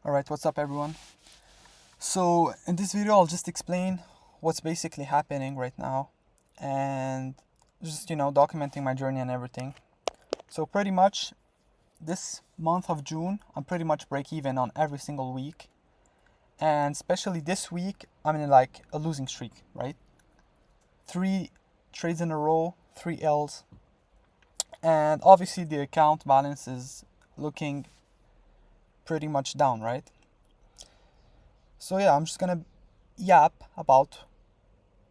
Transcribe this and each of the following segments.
Alright, what's up everyone? So in this video I'll just explain what's basically happening right now and just documenting my journey and everything. So pretty much this month of June I'm pretty much break even on every single week, and especially this week I'm in like a losing streak, right? 3 trades in a row, 3 L's, and obviously the account balance is looking pretty much down, right? So yeah, I'm just gonna yap about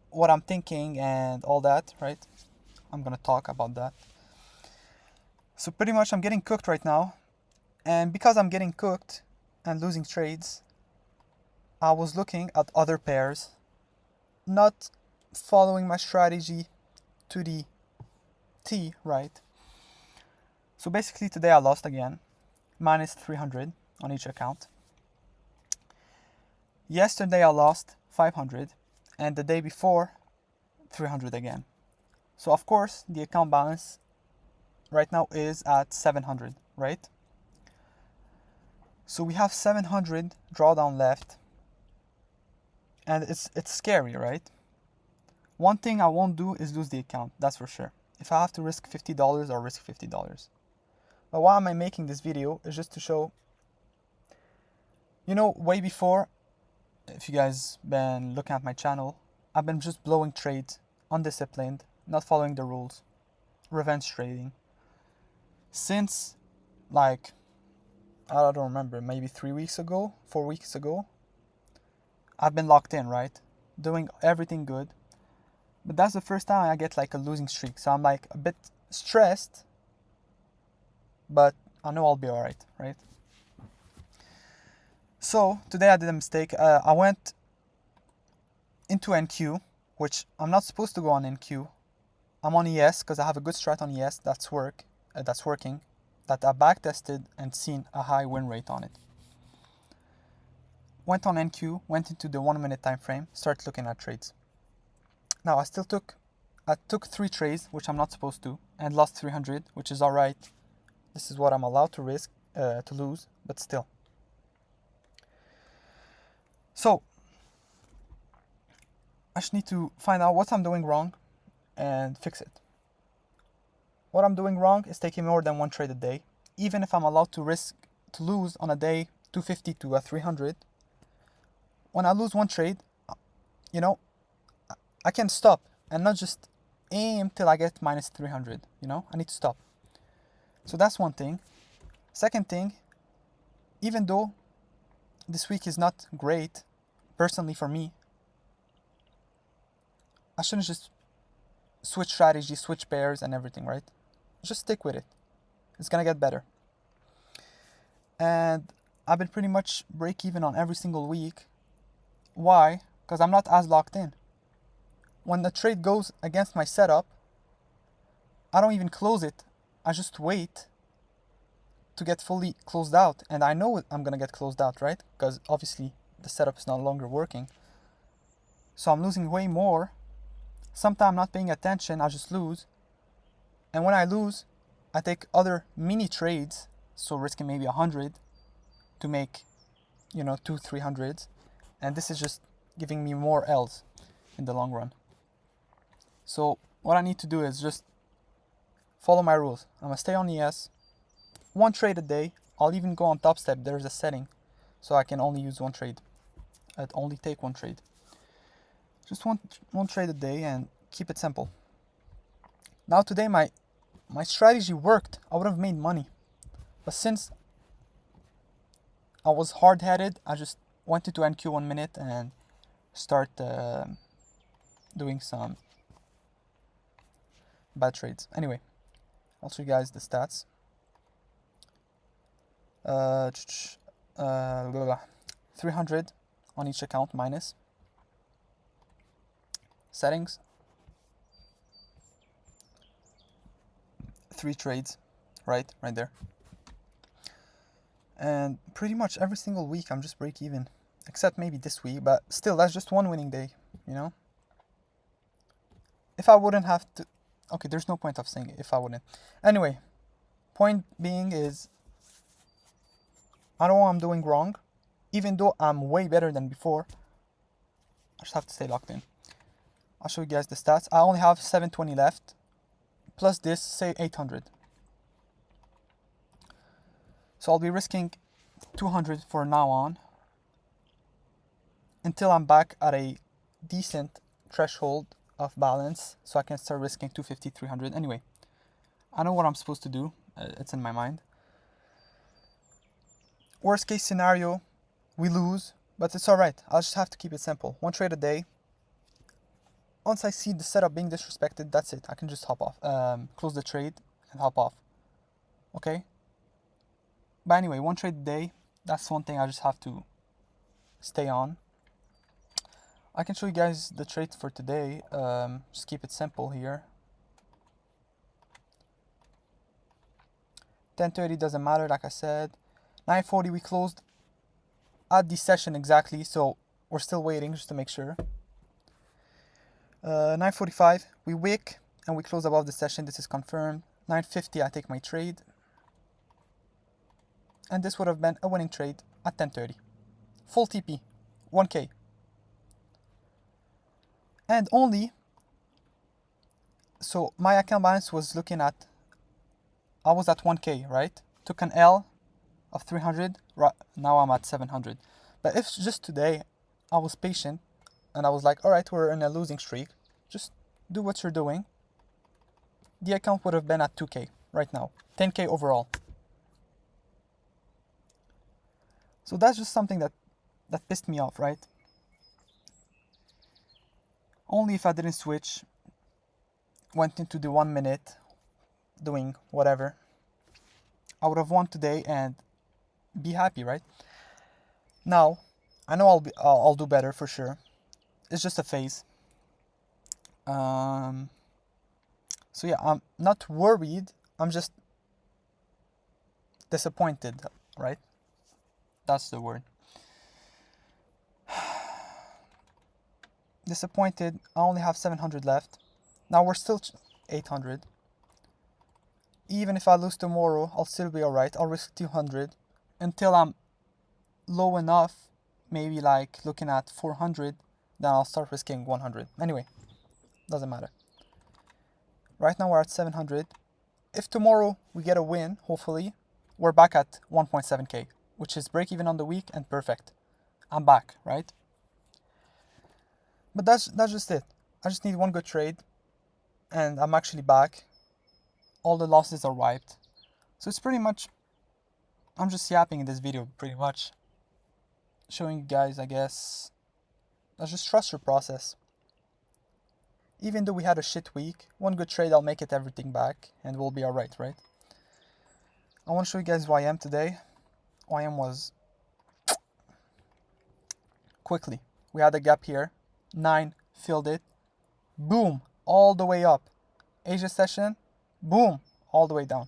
what I'm thinking and all that, right? I'm gonna talk about that. So pretty much I'm getting cooked right now, and because I'm getting cooked and losing trades, I was looking at other pairs, not following my strategy to the T, right? So basically today I lost again, minus 300 on each account. Yesterday I lost 500, and the day before 300 again. So of course the account balance right now is at 700, right? So we have 700 drawdown left, and it's scary, right? One thing I won't do is lose the account, that's for sure. If I have to risk $50, I'll risk $50. But why am I making this video is just to show, way before, if you guys been looking at my channel, I've been just blowing trades, undisciplined, not following the rules, revenge trading. Since like, I don't remember, maybe 3 weeks ago, 4 weeks ago, I've been locked in, right? Doing everything good. But that's the first time I get like a losing streak. So I'm like a bit stressed, but I know I'll be alright, right? So today I did a mistake. I went into NQ, which I'm not supposed to go on NQ. I'm on ES because I have a good strat on ES that's working, that I back tested and seen a high win rate on it. Went on NQ, went into the 1 minute time frame, started looking at trades. Now I took 3 trades, which I'm not supposed to, and lost 300, which is alright. This is what I'm allowed to risk, to lose, but still. So I just need to find out what I'm doing wrong and fix it. What I'm doing wrong is taking more than 1 trade a day. Even if I'm allowed to risk to lose on a day 250 to a 300, when I lose 1 trade, I can stop and not just aim till I get minus 300, I need to stop. So that's one thing. Second thing, even though this week is not great, personally for me, I shouldn't just switch strategy, switch pairs and everything, right? Just stick with it. It's gonna get better. And I've been pretty much break even on every single week. Why? Because I'm not as locked in. When the trade goes against my setup, I don't even close it. I just wait to get fully closed out. And I know I'm gonna get closed out, right? Because obviously the setup is no longer working. So I'm losing way more. Sometimes I'm not paying attention, I just lose. And when I lose, I take other mini trades, so risking maybe 100 to make, 200-300s. And this is just giving me more L's in the long run. So what I need to do is just follow my rules. I'm gonna stay on ES, 1 trade a day. I'll even go on Top Step, there's a setting, so I can only use 1 trade. I'd only take 1 trade. Just one trade a day and keep it simple. Now today my strategy worked. I would have made money. But since I was hard-headed, I just went into NQ 1 minute and start doing some bad trades. Anyway, I'll show you guys the stats. 300 on each account minus. Settings, 3 trades, right there. And pretty much every single week I'm just break even, except maybe this week, but still that's just 1 winning day, If I wouldn't have to, okay, there's no point of saying it if I wouldn't. Anyway, point being is, I know what I'm doing wrong. even though I'm way better than before, I just have to stay locked in. I'll show you guys the stats. I only have 720 left, plus this, say 800. So I'll be risking 200 for now on, until I'm back at a decent threshold of balance, so I can start risking 250, 300. Anyway, I know what I'm supposed to do. It's in my mind. Worst case scenario, we lose, but it's alright. I'll just have to keep it simple. One trade a day. Once I see the setup being disrespected, that's it. I can just hop off, close the trade and hop off. Okay? But anyway, one trade a day. That's one thing I just have to stay on. I can show you guys the trade for today. Just keep it simple here. 10:30 doesn't matter, like I said. 9:40 we closed at the session exactly, so we're still waiting just to make sure. 9:45 we wick and we close above the session. This is confirmed. 9:50 I take my trade, and this would have been a winning trade at 10:30. Full TP, 1k. And only, so my account balance was looking at, I was at 1k, right? Took an L of 300, now I'm at 700. But if just today I was patient and I was like, alright, we're in a losing streak, just do what you're doing, the account would have been at 2k right now, 10k overall. So that's just something that pissed me off, right? Only if I didn't switch, went into the 1 minute, doing whatever, I would have won today and be happy, right? Now, I know I'll do better for sure. It's just a phase. So yeah, I'm not worried. I'm just disappointed, right? That's the word. Disappointed. I only have 700 left. Now we're still 800. Even if I lose tomorrow, I'll still be alright. I'll risk 200 until I'm low enough, maybe like looking at 400, then I'll start risking 100. Anyway, doesn't matter. Right now we're at 700. If tomorrow we get a win, hopefully, we're back at 1.7k, which is break even on the week and perfect. I'm back, right? But that's just it. I just need one good trade and I'm actually back. All the losses are wiped. So it's pretty much, I'm just yapping in this video pretty much. Showing you guys, I guess, just trust your process. Even though we had a shit week, one good trade, I'll make it everything back and we'll be alright, right? I want to show you guys YM today. YM was quickly. We had a gap here. 9, filled it. Boom, all the way up. Asia session, boom, all the way down.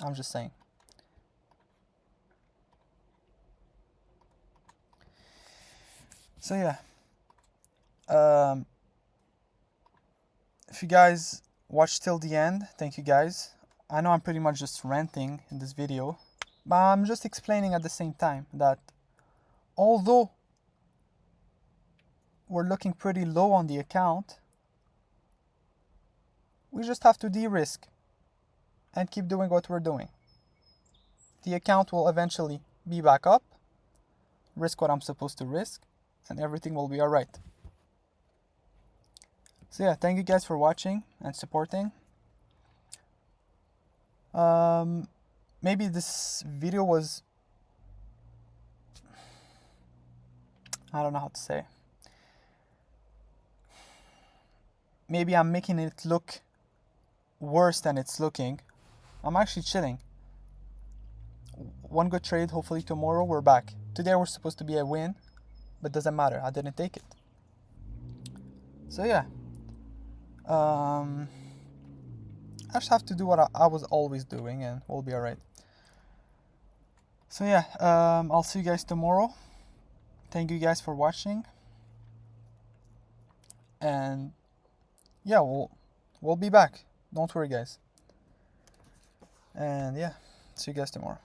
I'm just saying. So yeah. If you guys watched till the end, thank you guys. I know I'm pretty much just ranting in this video, but I'm just explaining at the same time that although we're looking pretty low on the account, we just have to de-risk and keep doing what we're doing. The account will eventually be back up, risk what I'm supposed to risk, and everything will be alright. So yeah, thank you guys for watching and supporting. Maybe this video was, I don't know how to say. Maybe I'm making it look worse than it's looking. I'm actually chilling. One good trade, hopefully tomorrow we're back. Today was supposed to be a win, but doesn't matter, I didn't take it. So yeah, I just have to do what I was always doing and we'll be alright. So yeah, I'll see you guys tomorrow. Thank you guys for watching. And yeah, we'll be back. Don't worry, guys. And yeah, see you guys tomorrow.